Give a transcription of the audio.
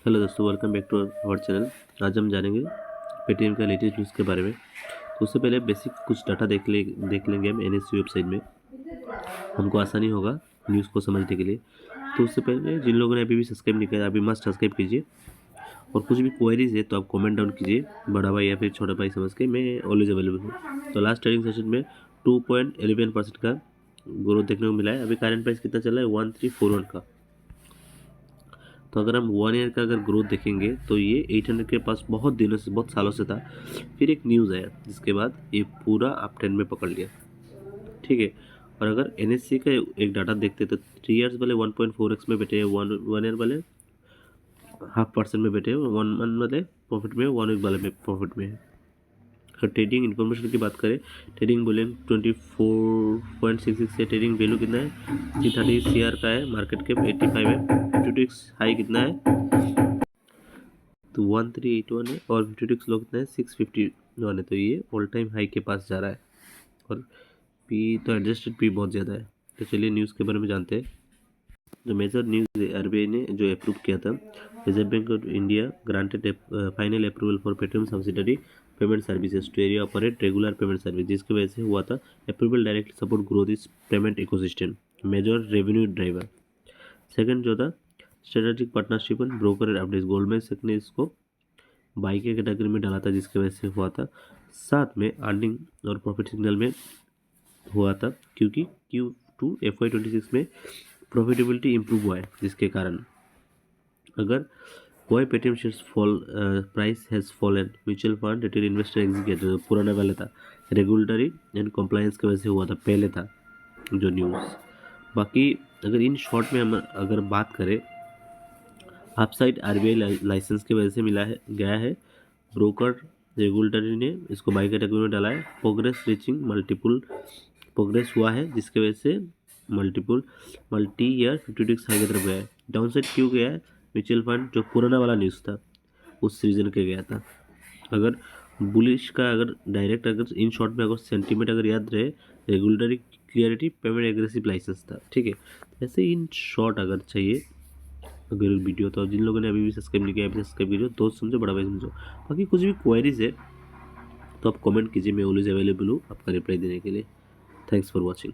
Hello दोस्तों, welcome back to our channel. आज हम जानेंगे पेटीएम का लेटेस्ट न्यूज़ के बारे में। तो उससे पहले बेसिक कुछ डाटा देख लेंगे हम एनएससी वेबसाइट में। हमको आसानी होगा न्यूज़ को समझने के लिए। तो उससे पहले जिन लोगों ने अभी भी सब्सक्राइब नहीं किया, अभी मस्ट सब्सक्राइब कीजिए। और कुछ भी क्वेरीज है तो आप कमेंट डाउन कीजिए, बड़ा भाई या फिर छोटा भाई समझ के। मैं ऑलवेज अवेलेबल हूँ। तो लास्ट ट्रेडिंग सेशन में 2.11% का ग्रोथ देखने को मिला है। अभी करंट प्राइस कितना चल रहा है? 1341 का। तो अगर हम 1 ईयर का अगर ग्रोथ देखेंगे तो ये 800 के पास बहुत दिनों से, बहुत सालों से था। फिर एक न्यूज़ आया जिसके बाद ये पूरा अप ट्रेंड में पकड़ लिया। ठीक है। और अगर एनएससी का एक डाटा देखते तो 3 ईयर्स वाले 1.4x में बैठे हैं, 1 ईयर वाले 0.5% में बैठे हैं, 1 मंथ वाले प्रॉफिट में, 1 वीक वाले में प्रॉफिट में है। अगर ट्रेडिंग इन्फॉर्मेशन की बात करें, ट्रेडिंग वॉल्यूम 24.66 है। ट्रेडिंग वैल्यू कितना है? 330 CR का है। मार्केट कैप 85 है। 52 हाई कितना है? तो 1381 है। और 52 लो कितना है? 651 है। तो ये ऑल टाइम हाई के पास जा रहा है। और पी तो एडजस्टेड पी बहुत ज़्यादा है। तो चलिए न्यूज़ के बारे में जानते हैं। जो मेजर न्यूज़ आरबीआई ने जो अप्रूव किया था, Reserve Bank of India granted final approval for Paytm subsidiary payment services to area operate regular payment service, जिसकी वजह से हुआ था। अप्रूवल डायरेक्टली सपोर्ट ग्रोथ इस payment ecosystem, major revenue driver. Second जो था, strategic partnership and broker updates, Goldman सैक्स ने इसको बाई के कैटेगरी में डाला था, जिसकी वजह से हुआ था। साथ में अर्निंग और प्रॉफिट सिग्नल में हुआ था, क्योंकि Q2 FY26 में प्रॉफिटेबिलिटी इंप्रूव हुआ है, जिसके कारण। अगर why Paytm shares fall, price has fallen, mutual fund retail investor execute जो पुराना वाला था, रेगुलेटरी एंड कंप्लायंस की वजह से हुआ था, पहले था जो न्यूज़। बाकी अगर इन शॉर्ट में हम अगर बात करें, अपसाइड आरबीआई लाइसेंस की वजह से मिला है गया है। ब्रोकर रेगुलेटरी ने इसको बाई कैटेगरी में डाला है। प्रोग्रेस रीचिंग मल्टीपल प्रोग्रेस हुआ है, जिसकी वजह से मल्टी ईयर 52 हाई की तरफ गया है। डाउनसाइड क्यों गया है? म्यूचुअल फंड जो पुराना वाला न्यूज़ था उस रीजन के गया था। अगर बुलिश का अगर डायरेक्ट अगर इन शॉर्ट में अगर सेंटीमेंट अगर याद रहे, regulatory clarity payment aggressive licence था। ठीक है। ऐसे इन शॉर्ट अगर चाहिए अगर वीडियो, तो जिन लोगों ने अभी भी सब्सक्राइब नहीं किया अभी सब्सक्राइब कीजिए। दोस्त समझो, बड़ा भाई समझो। बाकी कुछ भी क्वेरीज है तो आप कमेंट कीजिए, मैं ऑलवेज अवेलेबल हूँ आपका रिप्लाई देने के लिए। Thanks for watching.